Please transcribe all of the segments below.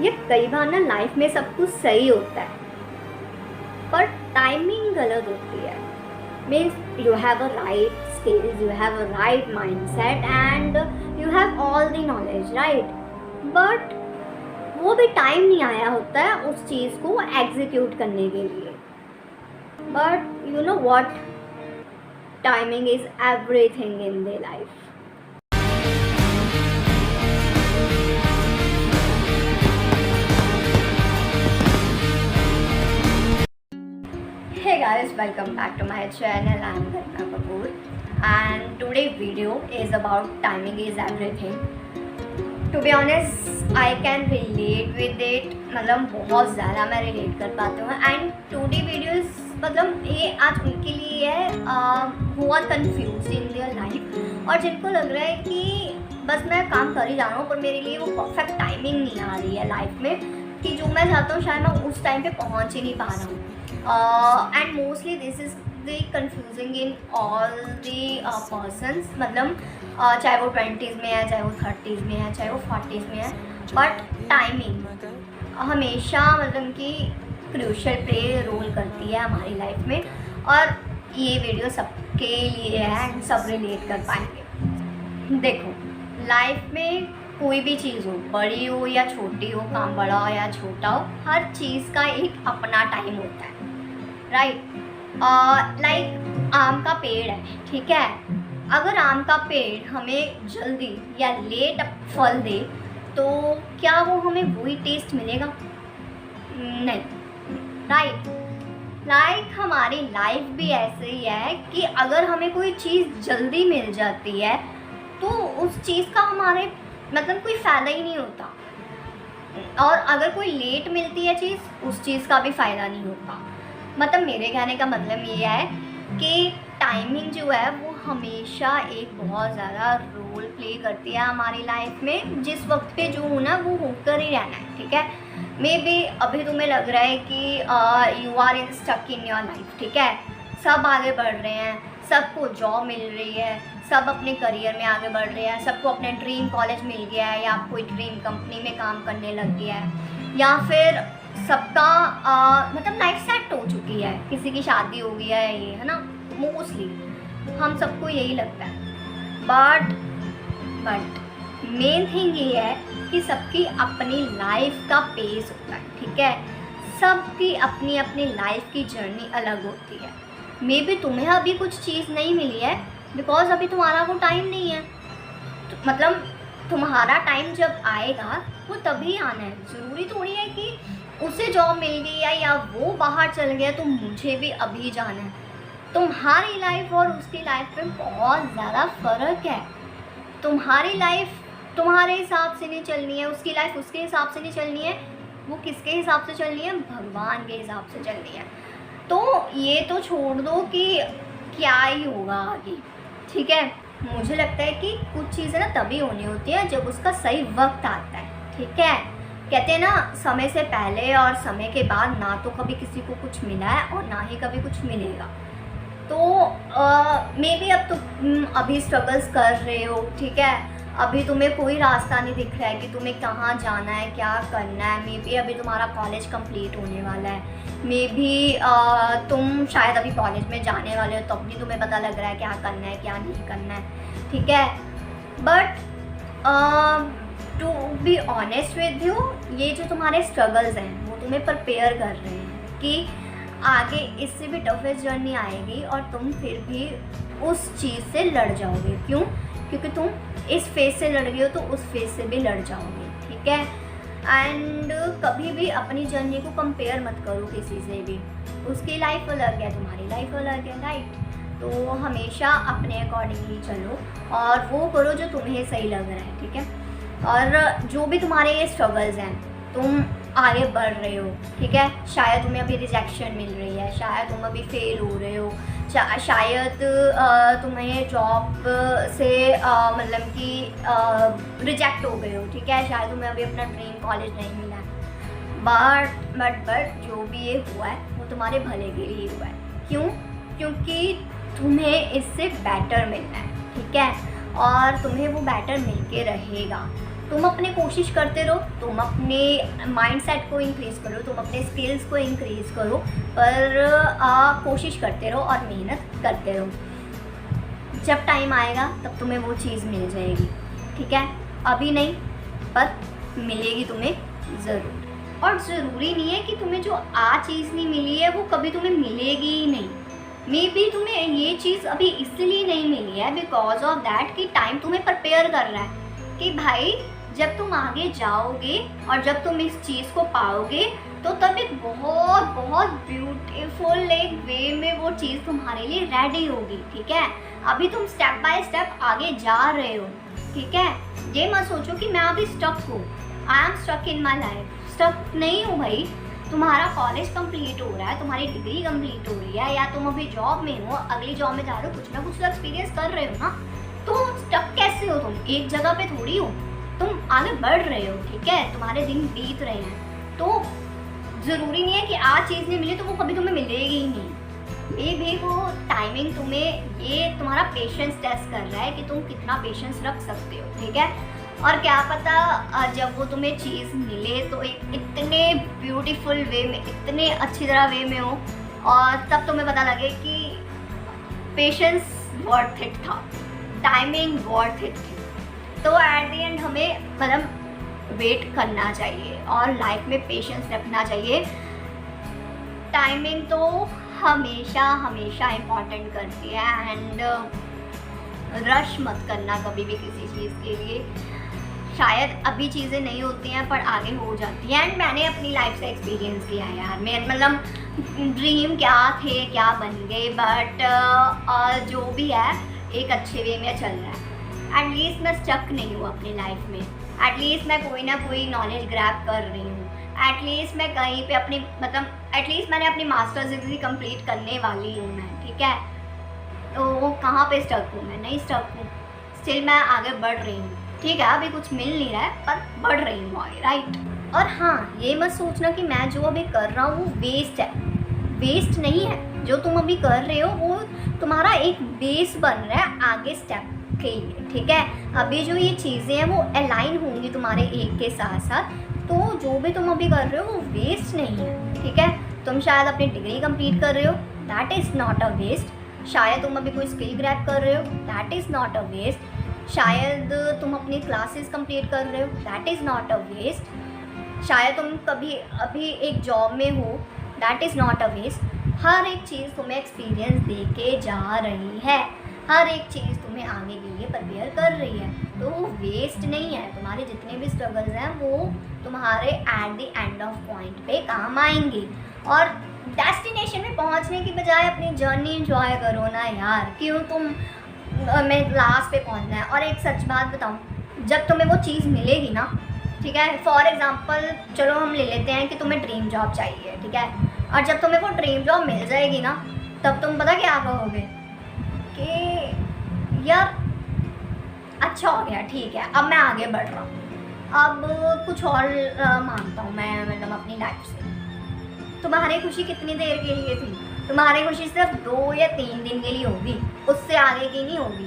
ये कई बार ना लाइफ में सब कुछ सही होता है पर टाइमिंग गलत होती है। Means you have a right skills, you have a right mindset and you have all the knowledge, right, but वो भी टाइम नहीं आया होता है उस चीज़ को एग्जीक्यूट करने के लिए। But you know what, timing is everything in the life. Hey guys, welcome back to my channel. I am Garima Kapoor and today's video is about timing is everything. To be honest, I can relate with it. मतलब बहुत ज़्यादा मैं relate कर पाती हूँ and today videos मतलब ये आज उनके लिए है who are confused in their life और जिनको लग रहा है कि बस मैं काम कर ही जा रहा हूँ पर मेरे लिए वो परफेक्ट टाइमिंग नहीं आ रही है लाइफ में कि जो मैं चाहता हूँ शायद मैं उस टाइम पे पहुँच ही नहीं पा रहा हूँ। And mostly this is the confusing in all the persons, मतलब चाहे वो 20s में है, चाहे वो 30s में है, चाहे वो 40s में है, बट टाइमिंग हमेशा मतलब कि क्रूशियल प्ले रोल करती है हमारी लाइफ में और ये वीडियो सबके लिए है एंड सब रिलेट कर पाएंगे। देखो, लाइफ में कोई भी चीज़ हो, बड़ी हो या छोटी हो, काम बड़ा हो या छोटा हो, हर चीज़ का एक अपना टाइम होता है, राइट। लाइक आम का पेड़ है, ठीक है, अगर आम का पेड़ हमें जल्दी या लेट फल दे तो क्या वो हमें वही टेस्ट मिलेगा? नहीं, राइट। लाइक हमारी लाइफ भी ऐसे ही है कि अगर हमें कोई चीज़ जल्दी मिल जाती है तो उस चीज़ का हमारे मतलब कोई फ़ायदा ही नहीं होता और अगर कोई लेट मिलती है चीज़, उस चीज़ का भी फ़ायदा नहीं होता। मतलब मेरे कहने का मतलब ये है कि टाइमिंग जो है वो हमेशा एक बहुत ज़्यादा रोल प्ले करती है हमारी लाइफ में। जिस वक्त पे जो होना वो होकर ही रहना है, ठीक है। मे बी अभी तुम्हें लग रहा है कि you are in stuck in your life, ठीक है, सब आगे बढ़ रहे हैं, सबको जॉब मिल रही है, सब अपने करियर में आगे बढ़ रहे हैं, सबको अपने ड्रीम कॉलेज मिल गया है या कोई ड्रीम कंपनी में काम करने लग गया है या फिर सबका मतलब लाइफ सेट हो चुकी है, किसी की शादी हो गई है, ये है ना, मोस्टली हम सबको यही लगता है। बट मेन थिंग ये है कि सबकी अपनी लाइफ का पेस होता है, ठीक है, सबकी अपनी अपनी लाइफ की जर्नी अलग होती है। मे बी तुम्हें अभी कुछ चीज़ नहीं मिली है बिकॉज अभी तुम्हारा वो टाइम नहीं है, तो मतलब तुम्हारा टाइम जब आएगा वो तभी आना है। ज़रूरी थोड़ी है कि उसे जॉब मिल गई है या वो बाहर चल गया तो मुझे भी अभी जाना है। तुम्हारी लाइफ और उसकी लाइफ में बहुत ज़्यादा फ़र्क है। तुम्हारी लाइफ तुम्हारे हिसाब से नहीं चलनी है, उसकी लाइफ उसके हिसाब से नहीं चलनी है, वो किसके हिसाब से चलनी है? भगवान के हिसाब से चलनी है। तो ये तो छोड़ दो कि क्या ही होगा आगे, ठीक है। मुझे लगता है कि कुछ चीज़ें ना तभी होनी होती है जब उसका सही वक्त आता है, ठीक है। कहते हैं ना, समय से पहले और समय के बाद ना तो कभी किसी को कुछ मिला है और ना ही कभी कुछ मिलेगा। तो मे बी अब तुम अभी स्ट्रगल्स कर रहे हो, ठीक है, अभी तुम्हें कोई रास्ता नहीं दिख रहा है कि तुम्हें कहाँ जाना है, क्या करना है। मे बी अभी तुम्हारा कॉलेज कंप्लीट होने वाला है, मे बी तुम शायद अभी कॉलेज में जाने वाले हो तब भी तुम्हें पता लग रहा है क्या करना है क्या नहीं करना है, ठीक है। But to be honest with you, ये जो तुम्हारे स्ट्रगल्स हैं वो तुम्हें प्रिपेयर कर रहे हैं कि आगे इससे भी टफेस्ट जर्नी आएगी और तुम फिर भी उस चीज़ से लड़ जाओगे। क्यों? क्योंकि तुम इस फेज से लड़ गए हो तो उस फेज से भी लड़ जाओगे, ठीक है। एंड कभी भी अपनी जर्नी को कंपेयर मत करो किसी से भी। उसकी लाइफ अलग है, तुम्हारी लाइफ अलग है, राइट। तो हमेशा अपने अकॉर्डिंगली चलो और वो करो जो तुम्हें सही लग रहा है, ठीक है। और जो भी तुम्हारे ये स्ट्रगल्स हैं, तुम आगे बढ़ रहे हो, ठीक है। शायद तुम्हें अभी रिजेक्शन मिल रही है, शायद तुम अभी फेल हो रहे हो, शायद तुम्हें जॉब से मतलब कि रिजेक्ट हो गए हो, ठीक है, शायद तुम्हें अभी अपना ड्रीम कॉलेज नहीं मिला है। बट जो भी ये हुआ है वो तुम्हारे भले के लिए हुआ है। क्यों? क्योंकि तुम्हें इससे बेटर मिलना है, ठीक है, और तुम्हें वो बेटर मिल के रहेगा। तुम अपने कोशिश करते रहो, तुम अपने माइंडसेट को इंक्रीज़ करो, तुम अपने स्किल्स को इंक्रीज़ करो, पर कोशिश करते रहो और मेहनत करते रहो। जब टाइम आएगा तब तुम्हें वो चीज़ मिल जाएगी, ठीक है? अभी नहीं, पर मिलेगी तुम्हें ज़रूर। और ज़रूरी नहीं है कि तुम्हें जो आज चीज़ नहीं मिली है वो कभी तुम्हें मिलेगी ही नहीं। मे बी तुम्हें ये चीज़ अभी इसलिए नहीं मिली है बिकॉज ऑफ दैट कि टाइम तुम्हें प्रिपेयर कर रहा है कि भाई जब तुम आगे जाओगे और जब तुम इस चीज़ को पाओगे तो तब एक बहुत बहुत ब्यूटीफुल एक वे में वो चीज़ तुम्हारे लिए रेडी होगी, ठीक है? अभी तुम स्टेप बाय स्टेप आगे जा रहे हो, ठीक है? ये मत सोचो कि मैं अभी स्टक हूँ, I am stuck in my life. Stuck नहीं हूँ भाई, तुम्हारा कॉलेज कंप्लीट हो रहा है, तुम्हारी डिग्री कंप्लीट हो रही है, या तुम अभी जॉब में हो, अगली जॉब में जा रहे हो, कुछ ना कुछ तो एक्सपीरियंस कर रहे हो ना। तो स्टक कैसे हो? तुम एक जगह पे थोड़ी हो, तुम आगे बढ़ रहे हो, ठीक है? तुम्हारे दिन बीत रहे हैं, तो ज़रूरी नहीं है कि आज चीज़ नहीं मिली तो वो कभी तुम्हें मिलेगी ही नहीं। ये भी वो टाइमिंग तुम्हें, ये तुम्हारा पेशेंस टेस्ट कर रहा है कि तुम कितना पेशेंस रख सकते हो, ठीक है? और क्या पता जब वो तुम्हें चीज़ मिले तो एक इतने ब्यूटीफुल वे में, इतने अच्छी तरह वे में हो, और तब तुम्हें पता लगे कि पेशेंस वर्थ इट था, टाइमिंग वर्थ इट थी। तो एट द एंड हमें मतलब वेट करना चाहिए और लाइफ में पेशेंस रखना चाहिए। टाइमिंग तो हमेशा हमेशा इम्पॉर्टेंट करती है, एंड रश मत करना कभी भी किसी चीज़ के लिए। शायद अभी चीज़ें नहीं होती हैं पर आगे हो जाती हैं, एंड मैंने अपनी लाइफ से एक्सपीरियंस किया है यार। मैं मतलब ड्रीम क्या थे क्या बन गए, बट जो भी है एक अच्छे वे में चल रहा है। एटलीस्ट मैं स्टक नहीं हूँ अपनी लाइफ में, एटलीस्ट मैं कोई ना कोई नॉलेज ग्रैब कर रही हूँ, एटलीस्ट मैं कहीं पे अपनी मतलब एटलीस्ट मैंने अपनी मास्टर्स डिग्री कंप्लीट करने वाली हूँ मैं, ठीक है? तो कहाँ पे स्टक हूँ? मैं नहीं स्टक हूँ, स्टिल मैं आगे बढ़ रही हूँ, ठीक है? अभी कुछ मिल नहीं रहा है पर बढ़ रही हूँ आगे, राइट? और हाँ, ये मत सोचना कि मैं जो अभी कर रहा हूँ वो वेस्ट है। वेस्ट नहीं है, जो तुम अभी कर रहे हो वो तुम्हारा एक बेस बन रहा है आगे स्टेप के लिए, ठीक है? अभी जो ये चीज़ें हैं वो अलाइन होंगी तुम्हारे एक के साथ साथ, तो जो भी तुम अभी कर रहे हो वो वेस्ट नहीं है, ठीक है? तुम शायद अपनी डिग्री कंप्लीट कर रहे हो, that is not a waste. शायद तुम अभी कोई स्किल ग्रैब कर रहे हो, that is not a waste. शायद तुम अपनी क्लासेस कंप्लीट कर रहे हो, that is not a waste. शायद तुम कभी अभी एक जॉब में हो, that is not a waste. हर एक चीज़ तुम्हें एक्सपीरियंस दे के जा रही है, हर एक चीज़ तुम्हें आगे के लिए प्रिपेयर कर रही है, तो वो वेस्ट नहीं है। तुम्हारे जितने भी स्ट्रगल्स हैं वो तुम्हारे at the end of point पे काम आएंगे। और डेस्टिनेशन में पहुंचने की बजाय अपनी जर्नी एंजॉय करो ना यार, क्यों तुम मैं लास्ट पे पहुंचना है। और एक सच बात बताऊं, जब तुम्हें वो चीज़ मिलेगी ना, ठीक है? फॉर एग्जांपल चलो हम ले लेते हैं कि तुम्हें ड्रीम जॉब चाहिए, ठीक है? और जब तुम्हें वो ड्रीम जॉब मिल जाएगी ना, तब तुम पता क्या कहोगे कि यार अच्छा हो गया, ठीक है, अब मैं आगे बढ़ रहा हूँ, अब कुछ और मांगता हूँ मैं मतलब अपनी लाइफ से। तुम्हारी खुशी कितनी देर के लिए थी? तुम्हारी खुशी सिर्फ 2 या 3 दिन के लिए होगी, उससे आगे की नहीं होगी,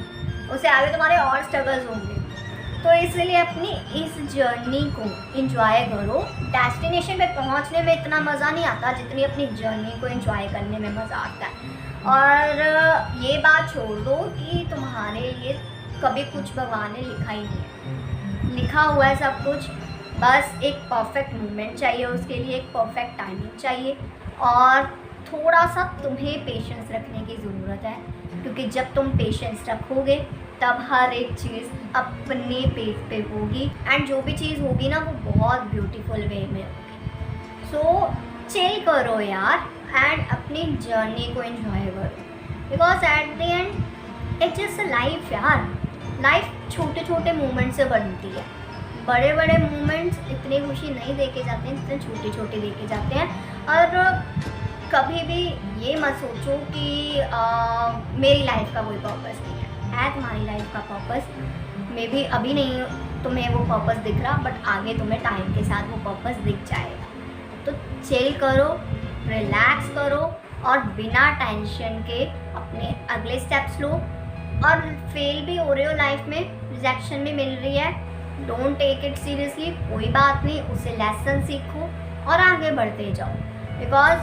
उससे आगे तुम्हारे और स्ट्रगल्स होंगे। तो इसलिए अपनी इस जर्नी को एंजॉय करो। डेस्टिनेशन पे पहुंचने में इतना मज़ा नहीं आता जितनी अपनी जर्नी को एंजॉय करने में मज़ा आता है। और ये बात छोड़ दो कि तुम्हारे लिए कभी कुछ भगवान ने लिखा ही नहीं है, लिखा हुआ है सब कुछ, बस एक परफेक्ट मोमेंट चाहिए, उसके लिए एक परफेक्ट टाइमिंग चाहिए, और थोड़ा सा तुम्हें पेशेंस रखने की ज़रूरत है, क्योंकि जब तुम पेशेंस रखोगे तब हर एक चीज़ अपने पेज पे होगी, एंड जो भी चीज़ होगी ना वो बहुत ब्यूटीफुल वे में होगी। सो चिल करो यार एंड अपनी जर्नी को एंजॉय करो, because at the end it's just a life यार। लाइफ छोटे छोटे मोमेंट से बनती है, बड़े बड़े मोमेंट्स इतनी खुशी नहीं देके जाते हैं जितने छोटे छोटे देके जाते हैं। और कभी भी ये मत सोचो कि मेरी लाइफ का कोई पर्पस नहीं है तुम्हारी लाइफ का पर्पस मे भी अभी नहीं तुम्हें वो पर्पस दिख रहा, बट आगे तुम्हें टाइम के साथ वो पर्पस दिख जाएगा। तो चिल करो, रिलैक्स करो, और बिना टेंशन के अपने अगले स्टेप्स लो। और फेल भी हो रहे हो लाइफ में, रिजेक्शन भी मिल रही है, डोंट टेक इट सीरियसली, कोई बात नहीं, उससे लेसन सीखो और आगे बढ़ते जाओ, बिकॉज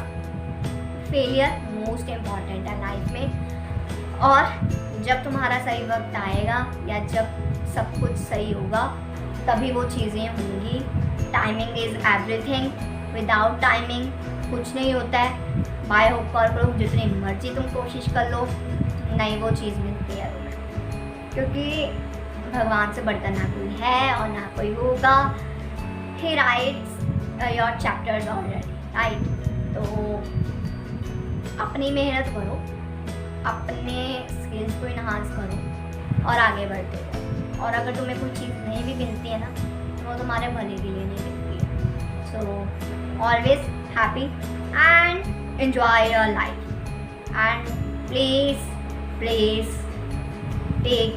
फेलियर मोस्ट इम्पॉर्टेंट है लाइफ में। और जब तुम्हारा सही वक्त आएगा या जब सब कुछ सही होगा तभी वो चीज़ें होंगी। Timing is everything, without timing कुछ नहीं होता है। बाय होप करो, जितनी मर्जी तुम कोशिश कर लो, नहीं वो चीज़ मिलती है तुम्हें, क्योंकि भगवान से बढ़कर ना कोई है और ना कोई होगा। ही rights your chapters already, right. तो अपनी मेहनत करो, अपने स्किल्स को इन्हांस करो और आगे बढ़ते रहो। और अगर तुम्हें कोई चीज़ नहीं भी मिलती है ना, तो वो तुम्हारे भले के लिए नहीं मिलती है। So always happy and enjoy your life and please take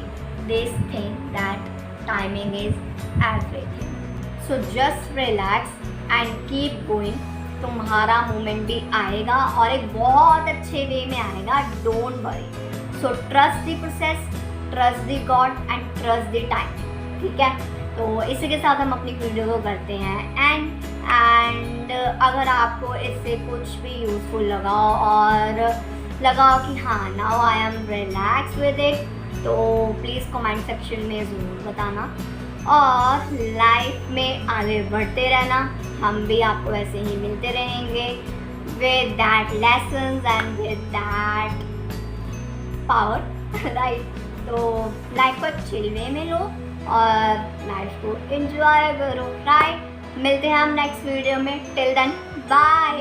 this thing that timing is everything. So just relax and keep going. तुम्हारा मोमेंट भी आएगा और एक बहुत अच्छे वे में आएगा, don't worry. So trust the process, trust the God and trust the time, ठीक है। तो इसी के साथ हम अपनी वीडियो को करते हैं एंड अगर आपको इससे कुछ भी यूज़फुल लगा और लगा कि हाँ now I am relax with it, तो प्लीज़ कमेंट सेक्शन में ज़रूर बताना और लाइफ में आगे बढ़ते रहना। हम भी आपको ऐसे ही मिलते रहेंगे with that lessons and with that power, right. तो लाइफ को चिल वे में लो और लाइफ को एंजॉय करो, राइट। मिलते हैं हम नेक्स्ट वीडियो में, टिल देन बाय।